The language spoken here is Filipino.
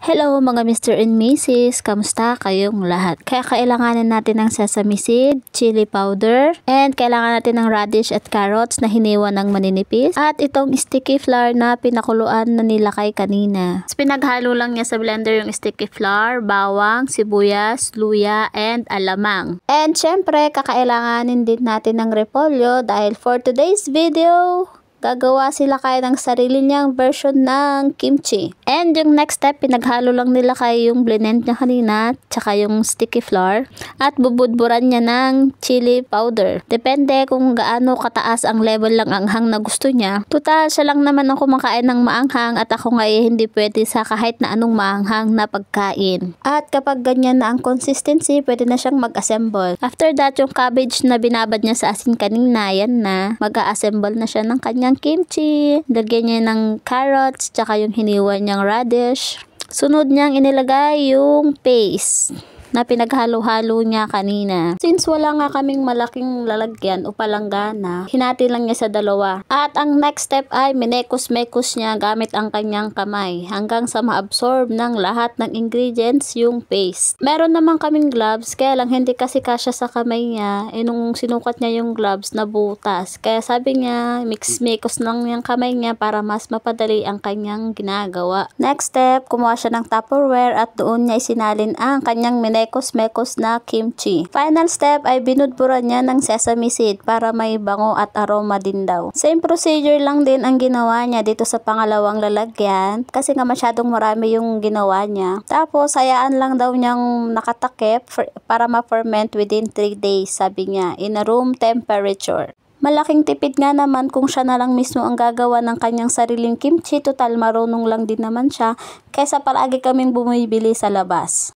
Hello mga Mr. and Mrs. Kamusta kayong lahat? Kaya kailanganin natin ng sesame seed, chili powder, and kailangan natin ng radish at carrots na hiniwa ng maninipis, at itong sticky flour na pinakuluan na nilakay kanina. Pinaghalo lang niya sa blender yung sticky flour, bawang, sibuyas, luya, and alamang. And syempre, kakailanganin din natin ng repolyo dahil for today's video, gagawa sila kaya ng sarili niyang version ng kimchi. And yung next step, pinaghalo lang nila kay yung blend niya kanina, tsaka yung sticky flour, at bubudburan niya ng chili powder. Depende kung gaano kataas ang level lang anghang na gusto niya. Total, siya lang naman ang kumakain ng maanghang at ako nga hindi pwede sa kahit na anong maanghang na pagkain. At kapag ganyan na ang consistency, pwede na siyang mag-assemble. After that, yung cabbage na binabad niya sa asin kanina, yan na. Mag-a-assemble na siya ng kanyang kimchi. Lagyan niya ng carrots, tsaka yung hiniwa niyang radish. Sunod niyang inilagay yung paste na pinaghalo-halo niya kanina. Since wala nga kaming malaking lalagyan o palanggana, hinati lang niya sa dalawa. At ang next step ay minekos-mekos niya gamit ang kanyang kamay hanggang sa ma-absorb ng lahat ng ingredients yung paste. Meron naman kaming gloves, kaya lang hindi kasi kasya sa kamay niya. Nung sinukat niya yung gloves na butas. Kaya sabi niya, mix-mekos lang yung kamay niya para mas mapadali ang kanyang ginagawa. Next step, kumuha siya ng Tupperware at doon niya isinalin ang kanyang mekos na kimchi. Final step ay binudburan niya ng sesame seed para may bango at aroma din daw. Same procedure lang din ang ginawa niya dito sa pangalawang lalagyan kasi nga masyadong marami yung ginawa niya. Tapos hayaan lang daw niyang nakatakip para ma-ferment within 3 days, sabi niya, in a room temperature. Malaking tipid nga naman kung siya na lang mismo ang gagawa ng kanyang sariling kimchi, total marunong lang din naman siya kaysa palagi kaming bumibili sa labas.